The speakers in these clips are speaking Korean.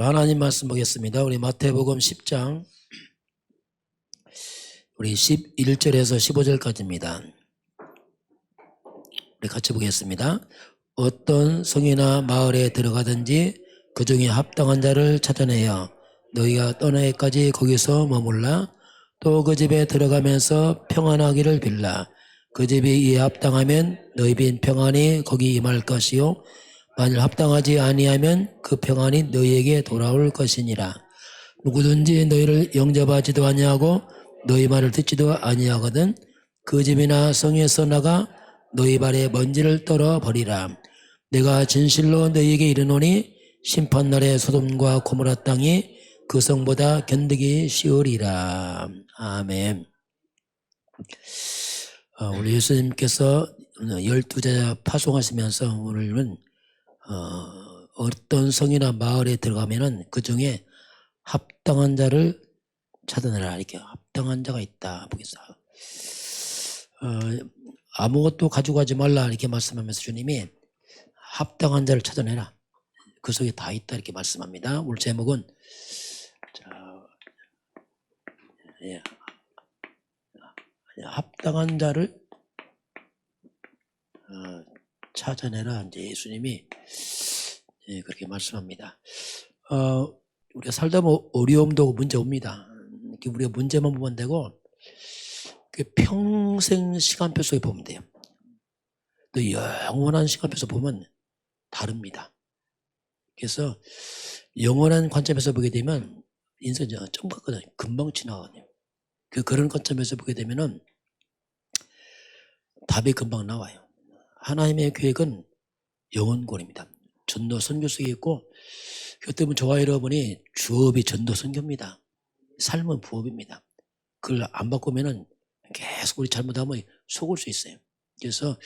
하나님 말씀 보겠습니다. 우리 마태복음 10장 우리 11절에서 15절까지입니다. 우리 같이 보겠습니다. 어떤 성이나 마을에 들어가든지 그 중에 합당한 자를 찾아내어 너희가 떠나기까지 거기서 머물라. 또 그 집에 들어가면서 평안하기를 빌라. 그 집이 이에 합당하면 너희 빈 평안이 거기 임할 것이요 만일 합당하지 아니하면 그 평안이 너희에게 돌아올 것이니라. 누구든지 너희를 영접하지도 아니하고 너희 말을 듣지도 아니하거든 그 집이나 성에서 나가 너희 발에 먼지를 떨어 버리라. 내가 진실로 너희에게 이르노니 심판날에 소돔과 고모라 땅이 그 성보다 견디기 쉬우리라. 아멘. 우리 예수님께서 12제자 파송하시면서 오늘은 어떤 성이나 마을에 들어가면은 그 중에 합당한 자를 찾아내라. 이렇게 합당한 자가 있다. 보겠어요. 아무것도 가지고 가지 말라. 이렇게 말씀하면서 주님이 합당한 자를 찾아내라. 그 속에 다 있다. 이렇게 말씀합니다. 오늘 제목은 합당한 자를 찾아내라. 이제 예수님이 그렇게 말씀합니다. 우리가 살다 보면 어려움도 문제 옵니다. 우리가 문제만 보면 되고 평생 시간표 속에 보면 돼요. 또 영원한 시간표에서 보면 다릅니다. 그래서 영원한 관점에서 보게 되면 인생이 점거거든요. 금방 지나가거든요. 그런 관점에서 보게 되면은 답이 금방 나와요. 하나님의 계획은 영원권입니다. 전도 선교 속에 있고 그 때문에 저와 여러분이 주업이 전도 선교입니다. 삶은 부업입니다. 그걸 안 바꾸면은 계속 우리 잘못하면 속을 수 있어요. 그래서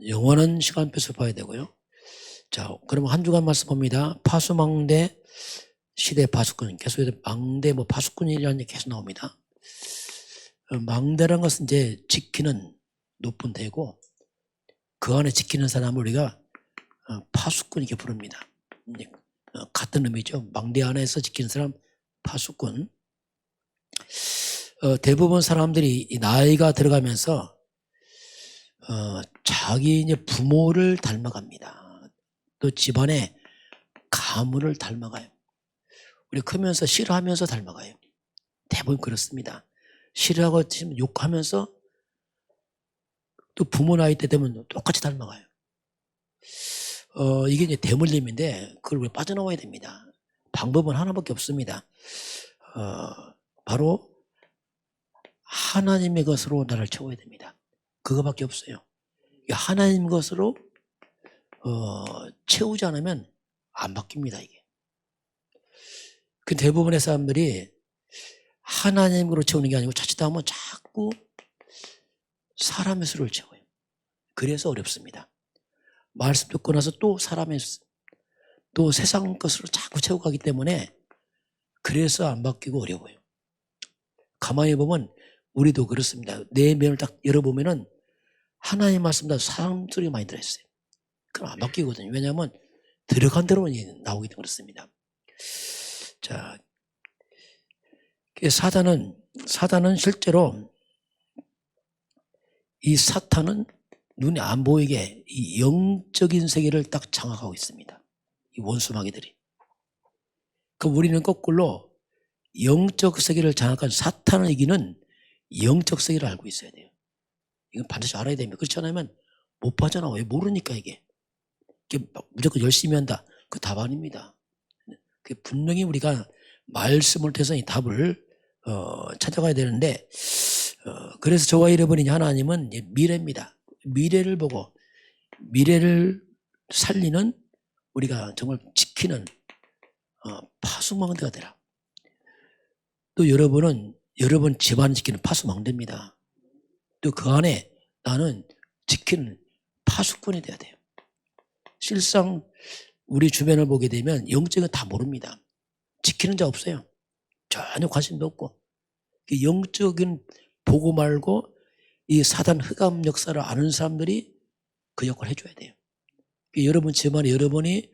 영원한 시간표에서 봐야 되고요. 자, 그러면 한 주간 말씀 봅니다. 파수망대 시대 파수꾼, 계속 망대 파수꾼이라는 얘기 계속 나옵니다. 망대라는 것은 이제 지키는 높은 데고 그 안에 지키는 사람을 우리가 파수꾼 이렇게 부릅니다. 같은 의미죠. 망대 안에서 지키는 사람 파수꾼. 대부분 사람들이 나이가 들어가면서 자기 이제 부모를 닮아갑니다. 또 집안의 가문을 닮아가요. 우리 크면서 싫어하면서 닮아가요. 대부분 그렇습니다. 싫어하고 욕하면서 또 부모 나이 때 되면 똑같이 닮아가요. 이게 이제 대물림인데 그걸 우리 빠져나와야 됩니다. 방법은 하나밖에 없습니다. 바로 하나님의 것으로 나를 채워야 됩니다. 그거밖에 없어요. 하나님 것으로 채우지 않으면 안 바뀝니다. 이게. 그 대부분의 사람들이 하나님으로 채우는 게 아니고 자칫 하면 자꾸 사람의 수를 채워요. 그래서 어렵습니다. 말씀 듣고 나서 또 사람의 수, 또 세상 것으로 자꾸 채워가기 때문에 그래서 안 바뀌고 어려워요. 가만히 보면 우리도 그렇습니다. 내 면을 딱 열어보면은 하나님 말씀보다 사람 소리가 많이 들어있어요. 그럼 안 바뀌거든요. 왜냐하면 들어간 대로 나오기 때문에 그렇습니다. 자, 사단은 실제로 이 사탄은 눈에 안 보이게 이 영적인 세계를 딱 장악하고 있습니다. 이 원수마귀들이. 그럼 우리는 거꾸로 영적 세계를 장악한 사탄을 이기는 영적 세계를 알고 있어야 돼요. 이건 반드시 알아야 됩니다. 그렇지 않으면 못 빠져나와요. 모르니까 이게 무조건 열심히 한다. 그 답 아닙니다. 분명히 우리가 말씀을 통해서 이 답을 찾아가야 되는데 그래서 저와 여러분이 하나님은 미래입니다. 미래를 보고 미래를 살리는 우리가 정말 지키는 파수망대가 되라. 또 여러분은 여러분 집안을 지키는 파수망대입니다. 또 그 안에 나는 지키는 파수꾼이 돼야 돼요. 실상 우리 주변을 보게 되면 영적은 다 모릅니다. 지키는 자 없어요. 전혀 관심도 없고. 영적인 보고 말고 이 사단 흑암 역사를 아는 사람들이 그 역할을 해줘야 돼요. 여러분 집안에 여러분이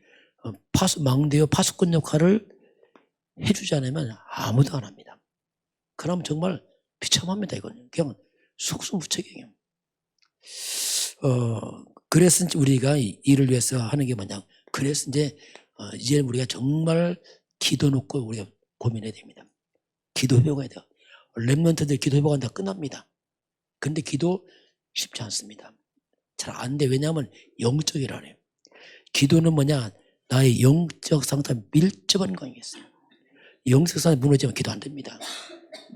망대요 파수꾼 역할을 해주지 않으면 아무도 안 합니다. 그러면 정말 비참합니다. 이건 그냥 속수무책이에요. 그래서 우리가 이를 위해서 하는 게 뭐냐. 그래서 이제 우리가 정말 기도 놓고 우리가 고민해야 됩니다. 기도 회복해야 돼요. 랩런트들 기도 회복한다 끝납니다. 근데 기도 쉽지 않습니다. 잘 안 돼. 왜냐하면 영적이라네요. 기도는 뭐냐. 나의 영적 상태와 밀접한 관계가 있어요. 영적 상태 무너지면 기도 안 됩니다.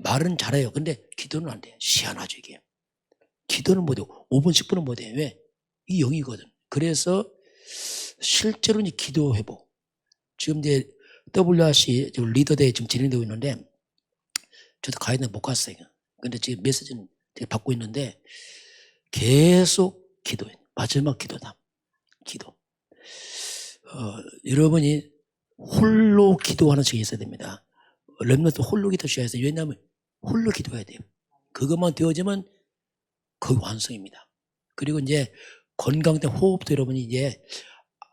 말은 잘해요. 근데 기도는 안 돼요. 희한하죠 이게. 기도는 못해요. 5분 10분은 못해요. 왜? 이 영이거든. 그래서 실제로 이 기도 회복. 지금 이제 WRC 리더대회 지금 진행되고 있는데 저도 가야 되는데 못 갔어요. 근데 지금 메시지는 받고 있는데 계속 기도해. 마지막 기도다. 기도. 여러분이 홀로 기도하는 시간이 있어야 됩니다. 렘넌트 홀로 기도해야 돼요. 왜냐하면 홀로 기도해야 돼요. 그것만 되어지면 거의 완성입니다. 그리고 이제 건강된 호흡도 여러분이 이제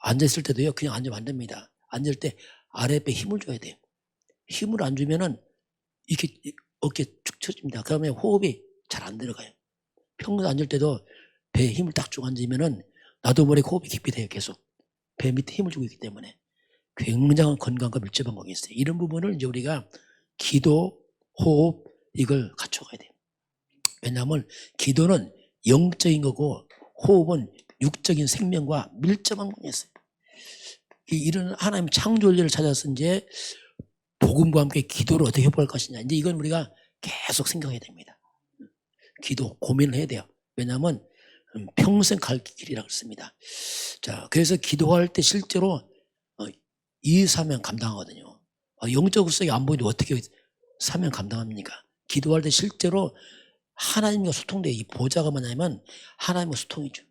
앉아있을 때도요, 그냥 앉으면 안 됩니다. 앉을 때 아랫배에 힘을 줘야 돼요. 힘을 안 주면은 이렇게 어깨 축 처집니다. 그러면 호흡이 잘 안 들어가요. 평소 앉을 때도 배에 힘을 딱 주고 앉으면은 나도 모르게 호흡이 깊이 돼요. 계속. 배 밑에 힘을 주고 있기 때문에 굉장한 건강과 밀접한 관계가 있어요. 이런 부분을 이제 우리가 기도, 호흡 이걸 갖춰가야 돼요. 왜냐하면 기도는 영적인 거고 호흡은 육적인 생명과 밀접한 관계가 있어요. 이런 하나님 창조일을 찾아서 이제 복음과 함께 기도를 어떻게 회복할 것이냐. 이제 이건 우리가 계속 생각해야 됩니다. 기도 고민을 해야 돼요. 왜냐하면 평생 갈 길이라고 했습니다. 자, 그래서 기도할 때 실제로 이 사명 감당하거든요. 영적 속에 안 보이는데 어떻게 사명 감당합니까? 기도할 때 실제로 하나님과 소통돼요. 이 보좌가 뭐냐면 하나님과 소통이죠.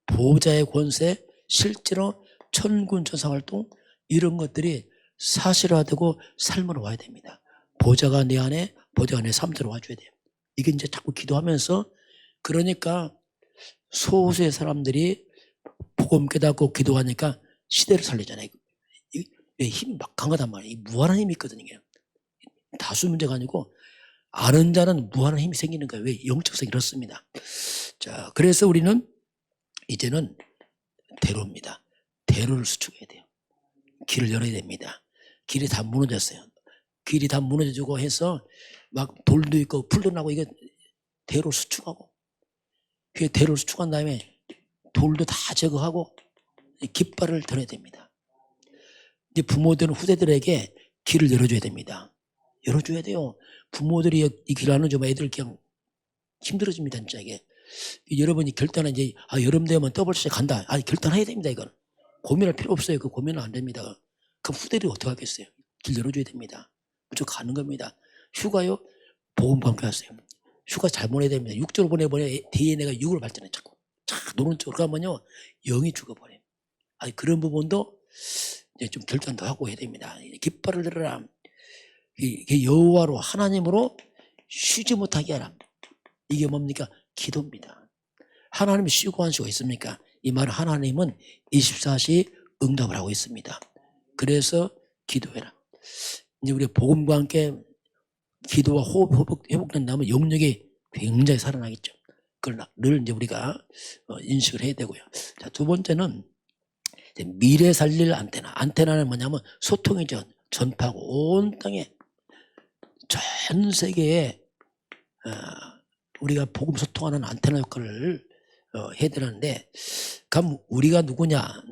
보좌의 권세, 실제로 천군 천사 활동 이런 것들이 사실화되고 삶으로 와야 됩니다. 보좌가 내 안에, 보좌가 내 삶대로 와줘야 돼요. 이게 이제 자꾸 기도하면서 그러니까 소수의 사람들이 복음 깨닫고 기도하니까 시대를 살리잖아요. 힘이 막 강하단 말이에요. 무한한 힘이 있거든요. 다수 문제가 아니고 아는 자는 무한한 힘이 생기는 거예요. 왜? 영적성이 이렇습니다. 자, 그래서 우리는 이제는 대로입니다. 대로를 수축해야 돼요. 길을 열어야 됩니다. 길이 다 무너졌어요. 길이 다 무너지고 해서 막 돌도 있고 풀도 나고 이게 대로 수축하고 그 대로를 수축한 다음에 돌도 다 제거하고 깃발을 들어야 됩니다. 이제 부모들은 후대들에게 길을 열어줘야 됩니다. 열어줘야 돼요. 부모들이 이 길 안 해주면 애들 그냥 힘들어집니다. 진짜 이게. 여러분이 결단은 이제 여름 되면 WC 간다. 결단해야 됩니다. 이건 고민할 필요 없어요. 그 고민은 안 됩니다. 그럼 후대들이 어떻게 하겠어요? 길 열어줘야 됩니다. 무조건 가는 겁니다. 휴가요? 복음과 함께 하세요. 휴가 잘 보내야 됩니다. 6절로 보내버려 DNA가 6으로 발전해 자꾸. 노는 쪽으로 가면요 0이 죽어버려요. 그런 부분도 이제 좀 결단도 하고 해야 됩니다. 깃발을 들어라. 이게 여호와로 하나님으로 쉬지 못하게 하라. 이게 뭡니까? 기도입니다. 하나님이 쉬고 안 쉬고 있습니까? 이 말은 하나님은 24시 응답을 하고 있습니다. 그래서 기도해라. 이제 우리 복음과 함께 기도와 호흡 회복된다면 영역이 굉장히 살아나겠죠. 그걸 늘 이제 우리가 인식을 해야 되고요. 자, 두 번째는 이제 미래 살릴 안테나. 안테나는 뭐냐면 소통이죠. 전파하고 온 땅에 전 세계에 우리가 복음 소통하는 안테나 역할을 해야 되는데, 그럼 우리가 누구냐?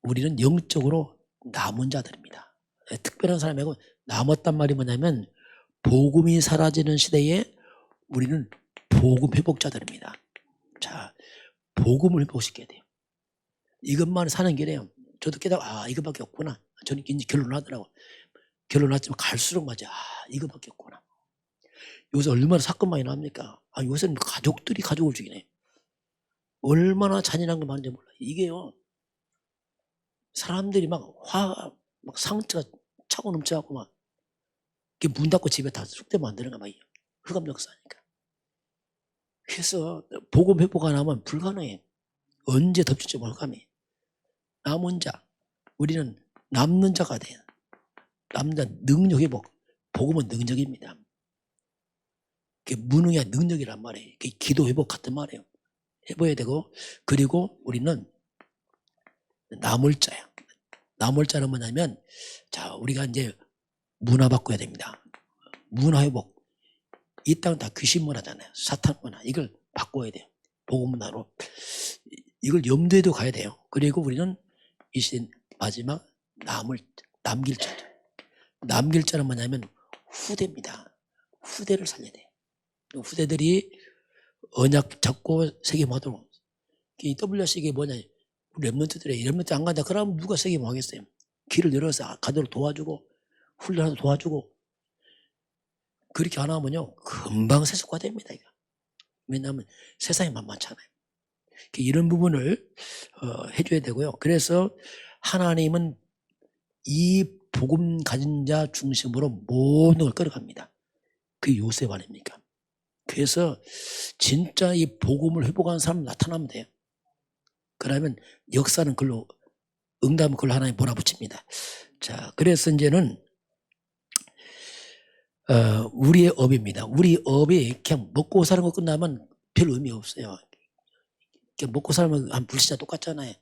우리는 영적으로 남은 자들입니다. 특별한 사람이고 남았단 말이 뭐냐면 복음이 사라지는 시대에 우리는 복음 회복자들입니다. 자, 복음을 회복시켜야 돼요. 이것만 사는 길이에요. 저도 깨닫고 이거밖에 없구나. 저는 이제 결론하더라고. 결론났지만 갈수록 맞아. 이거밖에 없구나. 요새 얼마나 사건 많이 납니까? 요새는 가족들이 가족을 죽이네. 얼마나 잔인한 거 많은지 몰라. 이게요. 사람들이 막 상처가 차고 넘쳐갖고 막 문 닫고 집에 다 숙대 만드는 거 막 흑암 역사니까. 그래서 복음 회복 안 하면 불가능해. 언제 덮칠지 모르 흑암이. 남은 자. 우리는 남는 자가 돼요. 남는 자 능력 회복. 복음은 능력입니다. 그게 무능이 아니라 능력이란 말이에요. 그게 기도 회복 같은 말이에요. 해봐야 되고, 그리고 우리는 남을 자야. 남을 자는 뭐냐면, 자, 우리가 이제 문화 바꿔야 됩니다. 문화 회복. 이 땅은 다 귀신 문화잖아요. 사탄 문화. 이걸 바꿔야 돼요. 복음 문화로. 이걸 염두에 도 가야 돼요. 그리고 우리는 이 시대 마지막 남길 자죠. 남길 자는 뭐냐면 후대입니다. 후대를 살려야 돼요. 후대들이 언약 잡고 세계모하도록. 이 WC가 뭐냐, 렘넌트 안 간다. 그러면 누가 세계모 하겠어요? 길을 열어서 가도록 도와주고 훈련하도 도와주고. 그렇게 안 하면요 금방 세속화됩니다. 이거. 왜냐하면 세상이 만만찮아요. 이런 부분을 해줘야 되고요. 그래서 하나님은 이 복음 가진 자 중심으로 모든 걸 끌어갑니다. 그게 요셉 아닙니까? 그래서 진짜 이 복음을 회복하는 사람 나타나면 돼요. 그러면 역사는 그걸로, 응답은 그걸로 하나님 몰아붙입니다. 자, 그래서 이제는 우리의 업입니다. 우리 업이 그냥 먹고 사는 거 끝나면 별 의미 없어요. 그냥 먹고 살면 한 불시자 똑같잖아요.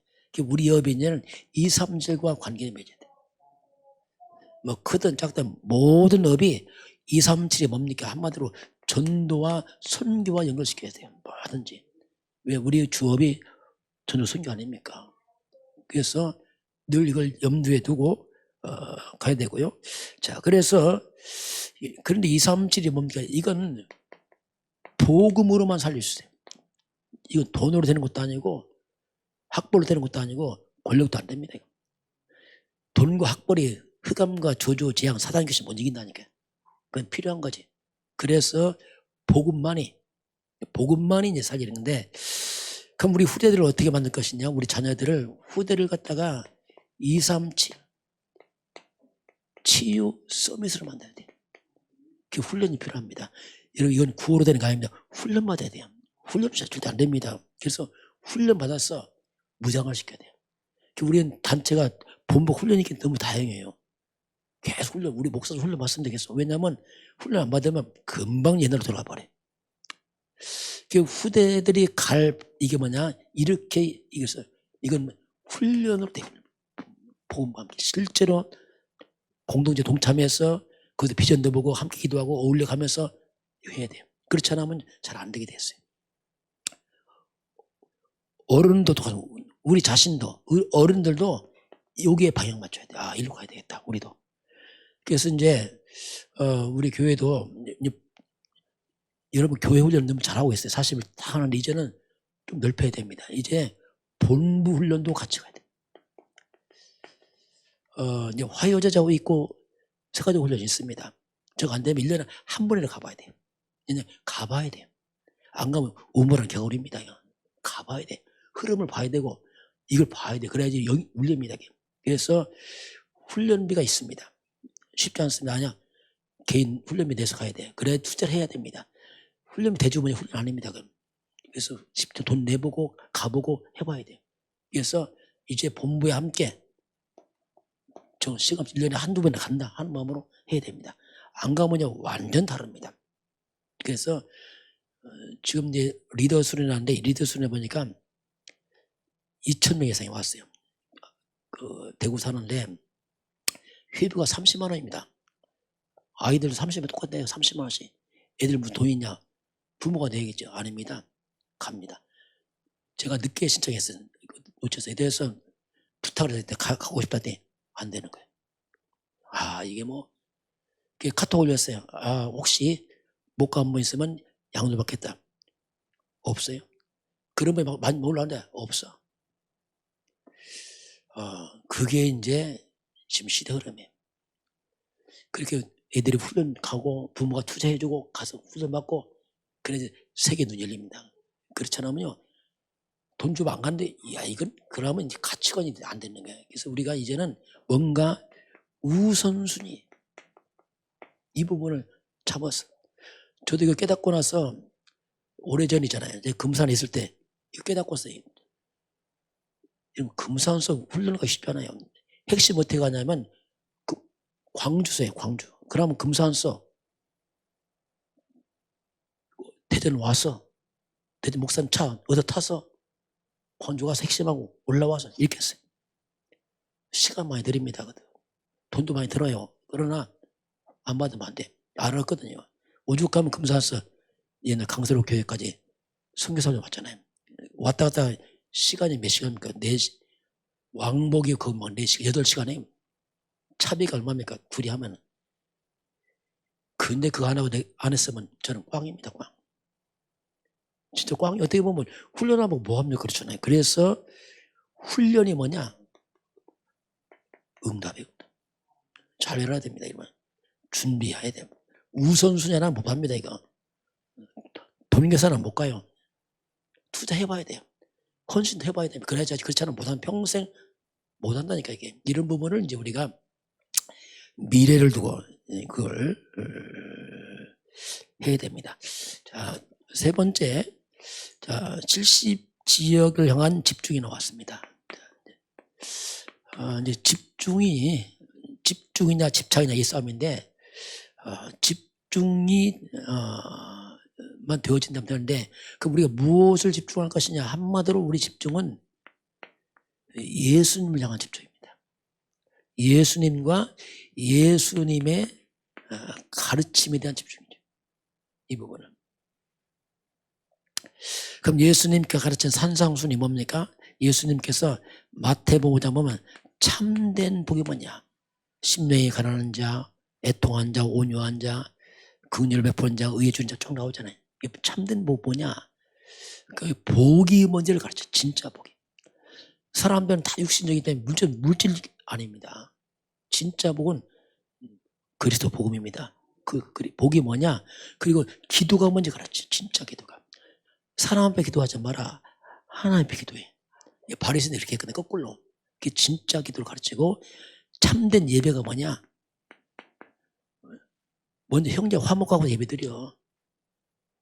우리 업이 이제는 2, 3절과 관계를 맺어야 돼요. 뭐 크든 작든 모든 업이 2, 3, 7이 뭡니까? 한마디로 전도와 선교와 연결시켜야 돼요. 뭐든지. 왜 우리의 주업이 전도 선교 아닙니까? 그래서 늘 이걸 염두에 두고 가야 되고요. 자, 그래서 그런데 2, 3, 7이 뭡니까? 이건 복음으로만 살릴 수 있어요. 이건 돈으로 되는 것도 아니고 학벌로 되는 것도 아니고 권력도 안 됩니다. 돈과 학벌이 흑암과 저주, 재앙, 사단 귀신 못 이긴다니까. 그건 필요한 거지. 그래서 복음만이 이제 살리는데, 그럼 우리 후대들을 어떻게 만들 것이냐? 우리 자녀들을, 후대를 갖다가 2, 3, 7 치유 서밋으로 만들어야 돼요. 그 훈련이 필요합니다. 여러분, 이건 구호로 되는 거 아닙니다. 훈련 받아야 돼요. 훈련 절대 안 됩니다. 그래서 훈련 받아서 무장을 시켜야 돼요. 우리는 단체가 본복 훈련이 너무 다양해요. 계속 훈련, 우리 목사도 훈련 받으면 되겠어. 왜냐하면 훈련 안 받으면 금방 옛날로 돌아가 버려. 후대들이 이게 뭐냐, 이렇게 이건 훈련으로 돼요. 복음과 함께 실제로 공동체 동참해서 거기서 비전도 보고 함께 기도하고 어울려 가면서 해야 돼요. 그렇지 않으면 잘 안 되게 됐어요. 어른도 똑같고 우리 자신도, 어른들도 여기에 방향 맞춰야 돼. 아, 일로 가야 되겠다. 우리도. 그래서 이제 우리 교회도 여러분 교회 훈련 너무 잘하고 있어요. 사실 다 하는데 이제는 좀 넓혀야 됩니다. 이제 본부 훈련도 같이 가야 돼. 이제 화요제자고 있고 세가지 훈련이 있습니다. 저거 안 되면 1년에 한 번이라도 가봐야 돼요. 이제 가봐야 돼요. 안 가면 우물한 겨울입니다. 가봐야 돼. 흐름을 봐야 되고 이걸 봐야 돼. 그래야지 울립니다. 그래서 훈련비가 있습니다. 쉽지 않습니다. 아니야. 개인 훈련비 내서 가야 돼. 그래 투자를 해야 됩니다. 훈련비 대주머니 훈련 아닙니다. 그래서 쉽게 돈 내보고 가보고 해봐야 돼요. 그래서 이제 본부에 함께 저 시간 1년에 한두 번에 간다 하는 마음으로 해야 됩니다. 안 가면요 완전 다릅니다. 그래서 지금 이제 리더 수련회 하는데 리더 수련회 보니까 2,000명 이상이 왔어요. 대구 사는데 회비가 30만 원입니다. 아이들 30만 똑같네요. 30만 원씩. 애들 무슨 돈 있냐? 부모가 내야겠죠. 아닙니다. 갑니다. 제가 늦게 신청했어요. 놓쳐서 애들에서 부탁을 했을 때 가고 싶다더니 안 되는 거예요. 아, 이게 뭐 카톡 올렸어요. 아, 혹시 못 간 분 있으면 양도 받겠다. 없어요. 그런 분이 많이 몰랐는데 없어. 그게 이제 지금 시대 흐름이에요. 그렇게 애들이 훈련 가고 부모가 투자해주고 가서 훈련 받고 그래서 세계 눈 열립니다. 그렇지 않으면요 돈 주고 안 가는데 야 이건 그러면 이제 가치관이 안 되는 거예요. 그래서 우리가 이제는 뭔가 우선순위 이 부분을 잡았어. 저도 이거 깨닫고 나서 오래전이잖아요. 제가 금산에 있을 때 이거 깨닫고 있어요. 금산서 훈련하기가 쉽잖아요. 핵심 어떻게 가냐면 광주서예요. 광주. 그러면 금산서 대전 와서 대전 목사님 차 얻어 타서 광주 가서 핵심하고 올라와서 이렇게 했어요. 시간 많이 들입니다. 돈도 많이 들어요. 그러나 안 받으면 안 돼. 알았거든요. 오죽 가면 금산서 옛날 강서로 교회까지 선교사님 왔잖아요. 왔다 갔다 시간이 몇 시간입니까? 4시. 왕복이 그 뭐 4시간, 8시간에 차비가 얼마입니까? 둘이 하면. 근데 그거 안 하고 안 했으면 저는 꽝입니다. 꽝. 진짜 꽝이 어떻게 보면 훈련하면 뭐합니까? 그렇잖아요. 그래서 훈련이 뭐냐? 응답이에요. 잘 해야 됩니다. 이러면. 준비해야 돼요. 우선순위는 못 합니다. 이거. 돈 계산은 못 가요. 투자해봐야 돼요. 헌신도 해봐야 됩니다. 그래야지. 그렇지 않으면 못하면 평생 못한다니까 이게. 이런 부분을 이제 우리가 미래를 두고 그걸 해야 됩니다. 자, 세 번째, 자, 70지역을 향한 집중이 나왔습니다. 이제 집중이냐 집착이냐 이 싸움인데, 집중이 만 되어진다면 되는데, 그럼 우리가 무엇을 집중할 것이냐? 한마디로 우리 집중은 예수님을 향한 집중입니다. 예수님과 예수님의 가르침에 대한 집중이죠. 이 부분은. 그럼 예수님께 가르친 산상순이 뭡니까? 예수님께서 마태복음 보면 참된 복이 뭐냐? 심령이 가난한 자, 애통한 자, 온유한 자, 긍휼을 베푸는 자, 의에 주는 자 쭉 나오잖아요. 참된 복 뭐냐? 그 복이 뭔지를 가르쳐. 진짜 복이. 사람들은 다 육신적이기 때문에 물질 아닙니다. 진짜 복은 그리스도 복음입니다. 그 복이 뭐냐? 그리고 기도가 뭔지 가르쳐. 진짜 기도가. 사람 앞에 기도하지 마라. 하나님 앞에 기도해. 바리새인들이 이렇게 했거든요. 거꾸로. 그게 진짜 기도를 가르치고, 참된 예배가 뭐냐? 먼저 형제 화목하고 예배드려.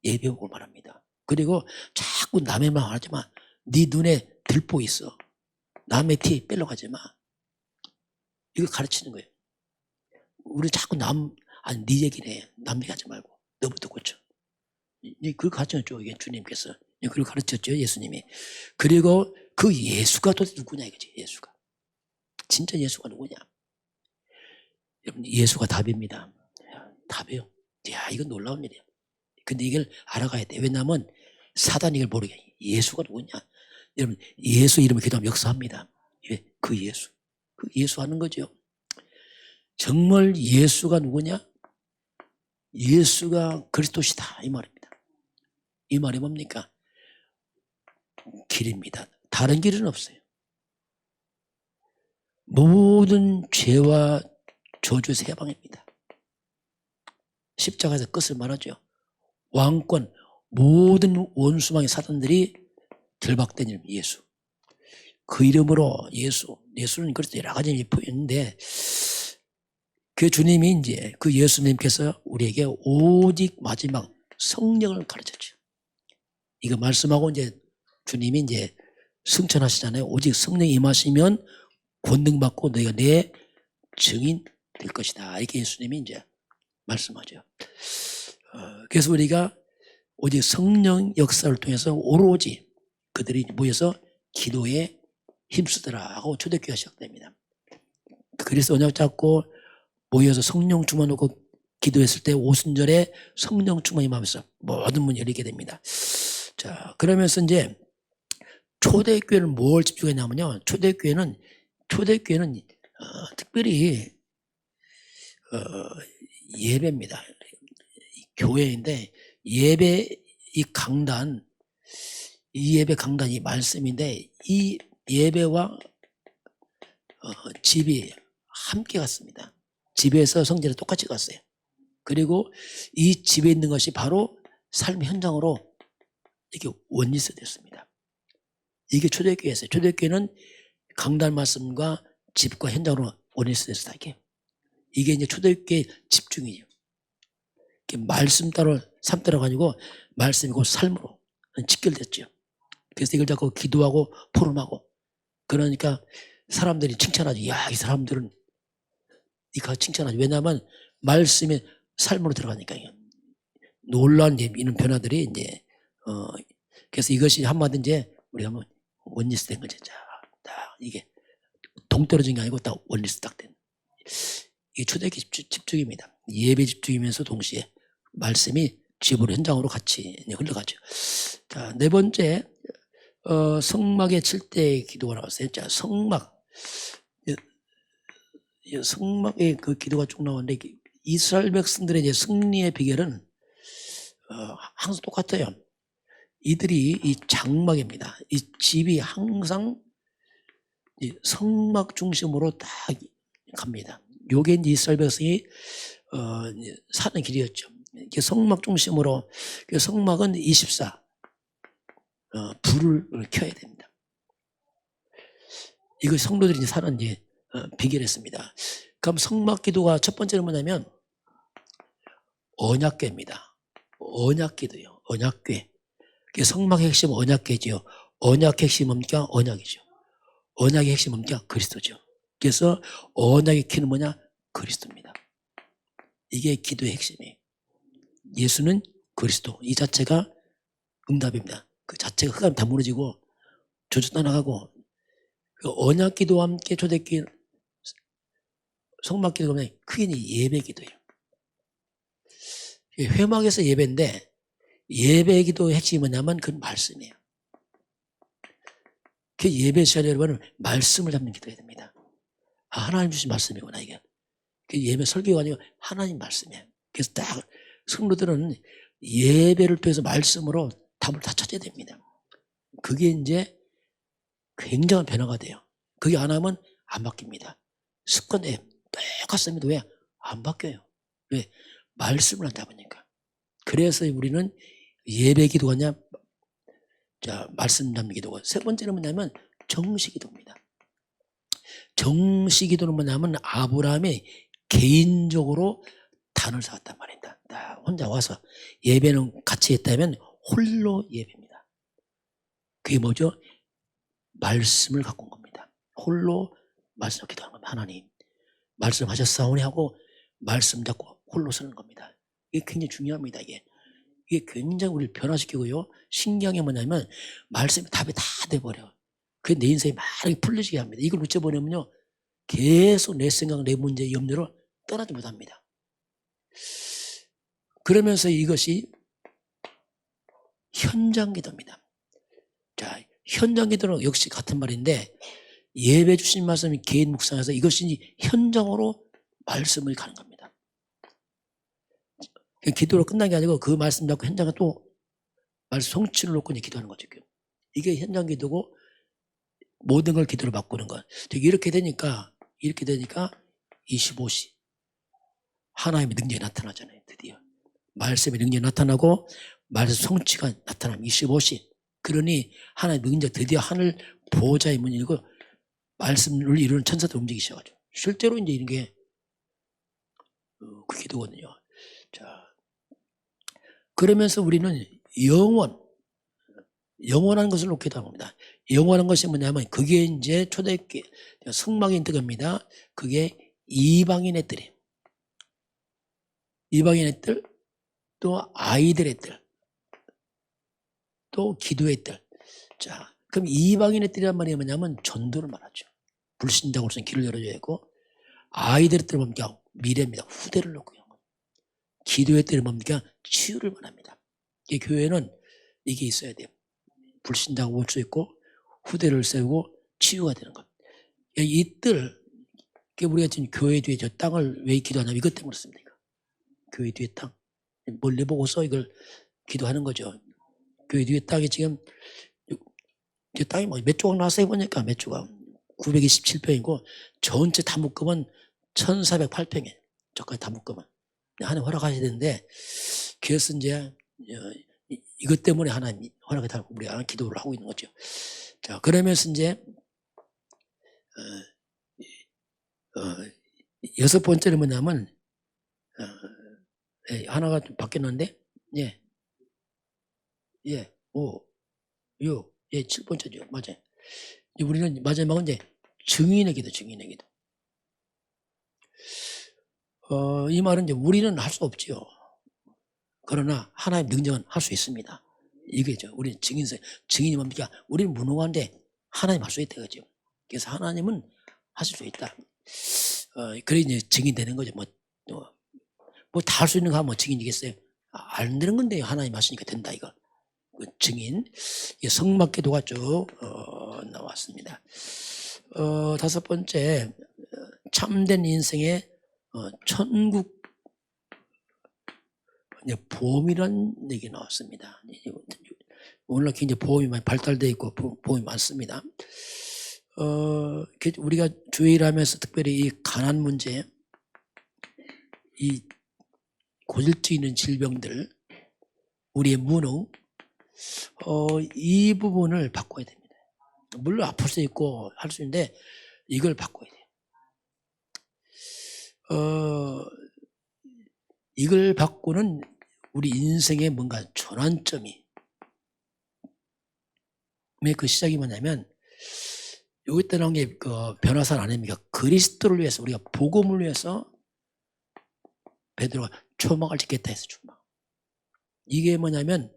예배복을 말합니다. 그리고 자꾸 남의 말 하지 마. 네 눈에 들보 있어. 남의 티 빼러 가지 마. 이거 가르치는 거예요. 우리 자꾸 아니 네 얘기네. 남 얘기하지 말고 너부터 고쳐. 그걸 가르쳤죠. 이게 주님께서. 그걸 가르쳤죠. 예수님이. 그리고 그 예수가 도대체 누구냐 이거지. 예수가. 진짜 예수가 누구냐. 여러분 예수가 답입니다. 답이에요. 야, 이건 놀라운 일이야. 근데 이걸 알아가야 돼. 왜냐하면 사단이 이걸 모르게. 예수가 누구냐. 여러분 예수 이름을 기도하면 역사합니다. 그 예수. 그 예수 하는 거죠. 정말 예수가 누구냐? 예수가 그리스도시다 이 말입니다. 이 말이 뭡니까? 길입니다. 다른 길은 없어요. 모든 죄와 저주에서 해방입니다. 십자가에서 끝을 말하죠. 왕권 모든 원수망의 사단들이 결박된 이름 예수. 그 이름으로 예수는 그래서 여러 가지 표현인데, 그 주님이 이제 그 예수님께서 우리에게 오직 마지막 성령을 가르쳤죠. 이거 말씀하고 이제 주님이 이제 승천하시잖아요. 오직 성령이 임하시면 권능 받고 너희가 내 증인 될 것이다. 이렇게 예수님이 이제 말씀하죠. 그래서 우리가 오직 성령 역사를 통해서 오로지 그들이 모여서 기도에 힘쓰더라 하고 초대교회가 시작됩니다. 그리스도 언약 잡고 모여서 성령 충만 놓고 기도했을 때 오순절에 성령 충만이 임하면서 모든 문이 열리게 됩니다. 자, 그러면서 이제 초대교회는 뭘 집중했냐면요. 초대교회는 특별히 예배입니다. 교회인데 예배 이 예배 강단이 말씀인데, 이 예배와 집이 함께 갔습니다. 집에서 성전에 똑같이 갔어요. 그리고 이 집에 있는 것이 바로 삶의 현장으로 이렇게 원리스 됐습니다. 이게 초대교회였어요. 초대교회는 강단 말씀과 집과 현장으로 원리스 됐다. 이게 이제 초대교회 집중이에요. 말씀 따로 삶 따라 가지고 말씀이고 삶으로 직결됐죠. 그래서 이걸 자꾸 기도하고 포럼하고 그러니까 사람들이 칭찬하지. 야, 이 사람들은 이가 칭찬하지. 왜냐하면 말씀에 삶으로 들어가니까요. 놀라운 이런 변화들이 이제 그래서 이것이 한마디 이제 우리가 뭐 원리스 된 거죠. 자, 딱 이게 동떨어진 게 아니고 딱 원리스 딱 된. 이 초대기 집중입니다. 예배 집중이면서 동시에 말씀이 집으로 현장으로 같이 흘러가죠. 자, 네 번째 성막의 7대 기도가 나왔어요. 자, 성막. 성막의 그 기도가 쭉 나오는데 이스라엘 백성들의 이제 승리의 비결은 항상 똑같아요. 이들이 이 장막입니다. 이 집이 항상 이 성막 중심으로 딱 갑니다. 요게 이스라엘 백성이 사는 길이었죠. 성막 중심으로 성막은 24 불을 켜야 됩니다. 이거 성도들이 이제 사는 이제 비결했습니다. 그럼 성막 기도가 첫 번째는 뭐냐면 언약궤입니다. 언약기도요. 언약궤. 성막의 핵심은 언약궤지요. 언약의 핵심은 뭡니까? 언약이죠. 언약의 핵심은 뭡니까? 그리스도죠. 그래서 언약의 키는 뭐냐? 그리스도입니다. 이게 기도의 핵심이에요. 예수는 그리스도. 이 자체가 응답입니다. 그 자체가 흑암 다 무너지고 저주 떠나가고 그 언약기도와 함께 초대기 성막기도가 크게 예배기도예요. 회막에서 예배인데 예배기도의 핵심이 뭐냐면 그 말씀이에요. 그 예배 시간에 여러분은 말씀을 잡는 기도해야 됩니다. 아, 하나님 주신 말씀이구나 이게. 그 예배 설교가 아니고 하나님 말씀이에요. 그래서 딱 성도들은 예배를 통해서 말씀으로 답을 다 찾아야 됩니다. 그게 이제 굉장한 변화가 돼요. 그게 안 하면 안 바뀝니다. 습관에 똑같습니다. 왜? 안 바뀌어요. 왜? 말씀을 안 잡으니까. 그래서 우리는 예배 기도가냐, 자, 말씀 잡는 기도가. 세 번째는 뭐냐면 정시 기도입니다. 정시 기도는 뭐냐면 아브라함이 개인적으로 단을 쌓았단 말입니다. 나 혼자 와서 예배는 같이 했다면 홀로 예배입니다. 그게 뭐죠? 말씀을 갖고 온 겁니다. 홀로 말씀 기도하는 겁니다. 하나님 말씀하셨사오니 하고 말씀 잡고 홀로 서는 겁니다. 이게 굉장히 중요합니다. 이게 굉장히 우리를 변화시키고요. 신기한 게 뭐냐면 말씀이 답이 다 돼버려. 그게 내 인생이 많이 풀리지게 합니다. 이걸 놓쳐버리면요 계속 내 생각, 내 문제, 염려를 떠나지 못합니다. 그러면서 이것이 현장 기도입니다. 자, 현장 기도는 역시 같은 말인데 예배 주신 말씀이 개인 묵상해서 이것이 현장으로 말씀을 가는 겁니다. 기도로 끝난 게 아니고 그 말씀 잡고 현장에 또 말씀 성취를 놓고 이제 기도하는 거죠. 이게 현장 기도고 모든 걸 기도로 바꾸는 것. 이렇게 되니까 25시 하나님의 능력이 나타나잖아요. 드디어 말씀의 능력이 나타나고 말씀 성취가 나타나면 25시. 그러니 하나님의 능력 드디어 하늘 보호자의 문이 열고 말씀을 이루는 천사들 움직이셔가지고 실제로 이제 이런 게 그 기도거든요. 자, 그러면서 우리는 영원한 것을 놓게 합니다. 영원한 것이 뭐냐면 그게 이제 초대교회 성막인 뜻입니다. 그게 이방인의 뜰이에요. 이방인의 뜰, 또 아이들의 뜰, 또 기도의 뜰. 자, 그럼 이방인의 뜰이란 말이 뭐냐면 전도를 말하죠. 불신자로서는 길을 열어줘야 되고, 아이들의 뜰은 뭡니까? 미래입니다. 후대를 놓고. 기도의 뜰은 뭡니까? 치유를 말합니다. 이 교회는 이게 있어야 돼요. 불신자가 올 수 있고 후대를 세우고 치유가 되는 것. 이 뜰, 우리가 지금 교회 뒤에 저 땅을 왜 기도하냐면 이것 때문에 그렇습니다. 교회 뒤에 땅. 멀리 보고서 이걸 기도하는 거죠. 교회 뒤에 땅이 지금 땅이 몇 조각 나서 해보니까 몇 조각 927평이고 전체 다 묶으면 1408평이에요. 저까지 다 묶으면. 하나님 허락하셔야 되는데 그래서 이제 이것 때문에 하나님 허락을 달고 우리가 기도를 하고 있는 거죠. 자, 그러면서 이제 여섯 번째는 뭐냐면 하나가 좀 바뀌었는데 예, 5, 6, 7번째죠. 맞아요. 우리는 마지막은 이제 증인의 기도, 증인의 기도. 이 말은 이제 우리는 할 수 없지요. 그러나 하나님 능력은 할 수 있습니다. 이게죠. 우리는 증인이 뭡니까? 우리는 무능한데 하나님 할 수 있다 그죠. 그래서 하나님은 하실 수 있다. 그래 이제 증인되는 거죠. 뭐 다 할 수 있는 거 하면 증인이겠어요? 안 되는 건데 하나님 하시니까 된다 이거. 그 증인, 성막기도가 쭉 나왔습니다. 다섯 번째, 참된 인생의 천국 보험이라는 얘기 나왔습니다. 오늘날 굉장히 보험이 많이 발달되어 있고 보험이 많습니다. 우리가 주의를 하면서 특별히 이 가난 문제, 이 고질적 있는 질병들, 우리의 무능, 이 부분을 바꿔야 됩니다. 물론 아플 수 있고 할 수 있는데 이걸 바꿔야 돼요. 이걸 바꾸는 우리 인생의 뭔가 전환점이 그 시작이 뭐냐면 여기 때 나온 게 그 변화산 아닙니까? 그리스도를 위해서 우리가 복음을 위해서 베드로가 초막을 짓겠다 해서 초막. 이게 뭐냐면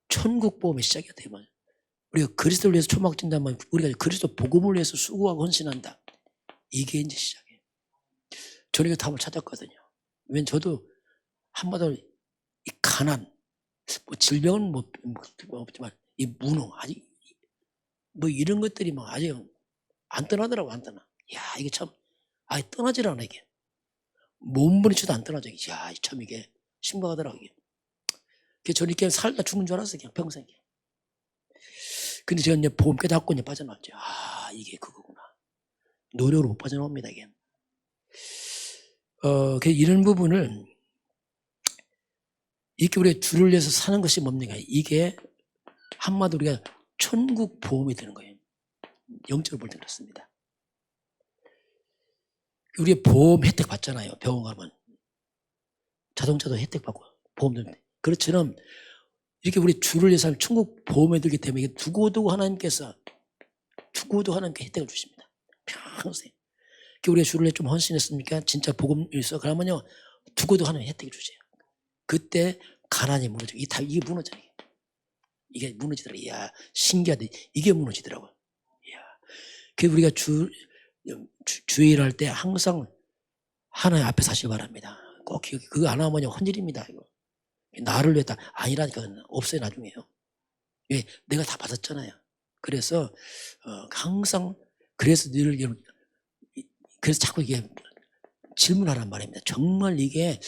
천국 보험의 시작이 되면 우리가 그리스도를 위해서 초막 짓는다면 우리가 그리스도 복음을 위해서 수고하고 헌신한다. 이게 이제 시작이에요. 저는 이거 답을 찾았거든요. 왜냐면 저도 한마디로 이 가난, 뭐 질병은 뭐 없지만 이 무능, 아직 뭐 이런 것들이 막 아직 안 떠나더라고, 안 떠나. 야, 이게 참, 아예 떠나질 않아, 이게. 몸부림쳐도 안 떠나죠. 야, 참 이게 심각하더라고, 이게. 그래서 저는 이렇게 살다 죽는 줄 알았어요, 그냥 평생. 근데 제가 이제 보험 깨닫고 이제 빠져나왔죠. 아, 이게 그거구나. 노력으로 못 빠져나옵니다, 이게. 이런 부분을 이렇게 우리가 주를 위해서 사는 것이 뭡니까? 이게 한마디로 우리가 천국 보험이 되는 거예요. 영적으로 볼 때 그렇습니다. 우리가 보험 혜택 받잖아요. 병원 가면. 자동차도 혜택 받고 보험도. 그렇처럼 이렇게 우리 주를 위해서 하면 천국 보험에 들기 때문에 이게 두고두고 하나님께서 혜택을 주십니다. 평생. 우리가 주를 위해 좀 헌신했습니까? 진짜 복음 있어? 그러면요. 두고도 하나님 혜택을 주세요. 그때 가난이 무너져. 이게 무너져요. 이게 무너지더라고요. 이야, 신기하다. 이게 무너지더라고요. 이야. 그래서 우리가 주일을 할 때 항상 하나님 앞에 사시기 바랍니다. 꼭 그거 안 하면 헌일입니다. 이거. 나를 위해 다 아니라니까 없어요 나중에요. 왜? 내가 다 받았잖아요. 그래서 항상 그래서 자꾸 이게 질문하란 말입니다. 정말 이게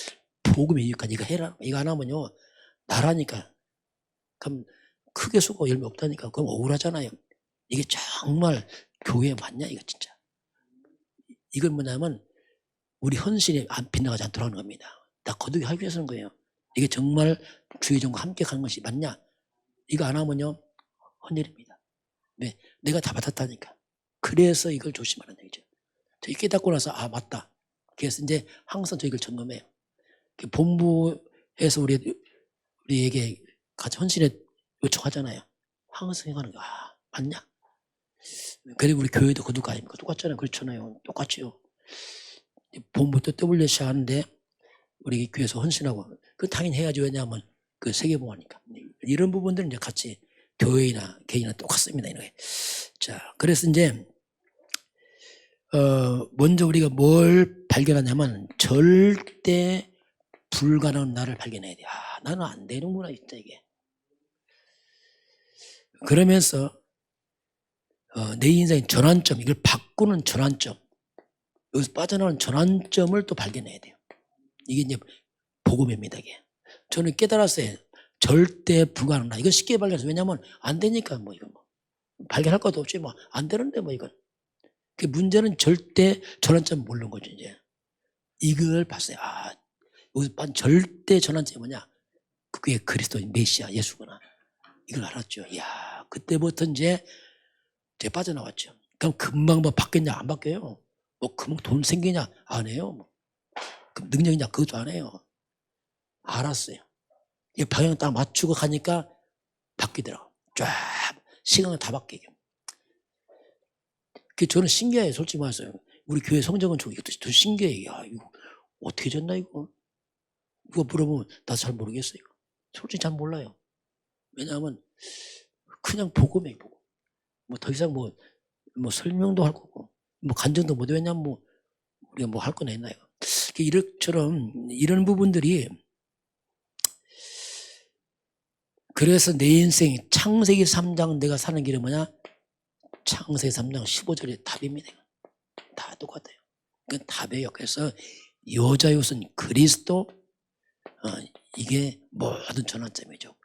복음의 이유가 이거 해라. 이거 안 하면요 나라니까. 그럼 크게 수고 열매 없다니까. 그럼 억울하잖아요. 이게 정말 교회 맞냐 이거 진짜. 이건 뭐냐면 우리 헌신이 안 빗나가지 않도록 하는 겁니다. 다 거두게 하기 위해서 하는 거예요. 이게 정말 주의 종과 함께 가는 것이 맞냐? 이거 안 하면요 헌일입니다. 왜? 내가 다 받았다니까. 그래서 이걸 조심하는 얘기죠. 저희 깨닫고 나서 아 맞다. 그래서 이제 항상 저희 이걸 점검해요. 본부에서 우리에게 같이 헌신에 요청하잖아요. 항상 생각하는 거 아 맞냐? 그리고 우리 교회도 거둘 거 아닙니까? 똑같잖아요. 그렇잖아요. 똑같지요. 본부 또 WC 하는데 우리 교회에서 헌신하고 그 당연히 해야지. 왜냐하면 그 세계보호하니까. 이런 부분들은 이제 같이 교회나 개인이나 똑같습니다. 이런 게. 자, 그래서 이제 먼저 우리가 뭘 발견하냐면 절대 불가능한 나를 발견해야 돼. 아, 나는 안 되는구나 진짜 이게. 그러면서 내 인생의 전환점, 이걸 바꾸는 전환점, 여기서 빠져나오는 전환점을 또 발견해야 돼요. 이게 이제 복음입니다. 이게. 저는 깨달았어요. 절대 불가능하다. 이건 쉽게 발견해서. 왜냐하면 안 되니까 뭐 이거 뭐 발견할 것도 없이 뭐 안 되는데 뭐 이건. 그 문제는 절대 전환점 모르는 거죠 이제. 이걸 봤어요. 아, 여기서 반 절대 전환점이 뭐냐? 그게 그리스도인 메시아 예수구나. 이걸 알았죠. 이야, 그때부터 이제 빠져나왔죠. 그럼 금방 뭐 바뀌냐 안 바뀌어요. 뭐 금방 돈 생기냐 안 해요. 뭐. 그럼 능력이냐 그것도 안 해요. 알았어요. 이 방향 딱 맞추고 가니까 바뀌더라고. 쫙 시간을 다 바뀌게. 저는 신기해요. 솔직히 말해서. 우리 교회 성적은 더 신기해요. 야, 이거 어떻게 졌나 이거. 이거 물어보면 나 잘 모르겠어요. 솔직히 잘 몰라요. 왜냐하면 그냥 복음이에요. 복음. 뭐 더 이상 뭐 설명도 할 거고 뭐 간증도 못 왜냐면 뭐 우리가 뭐 할 건 했나요. 이렇처럼 이런 부분들이 그래서 내 인생 창세기 3장 내가 사는 길은 뭐냐? 창세기 3장 15절이 답입니다. 다 똑같아요. 그건 답이에요. 그래서 여자요선 그리스도 이게 모든 전환점이죠.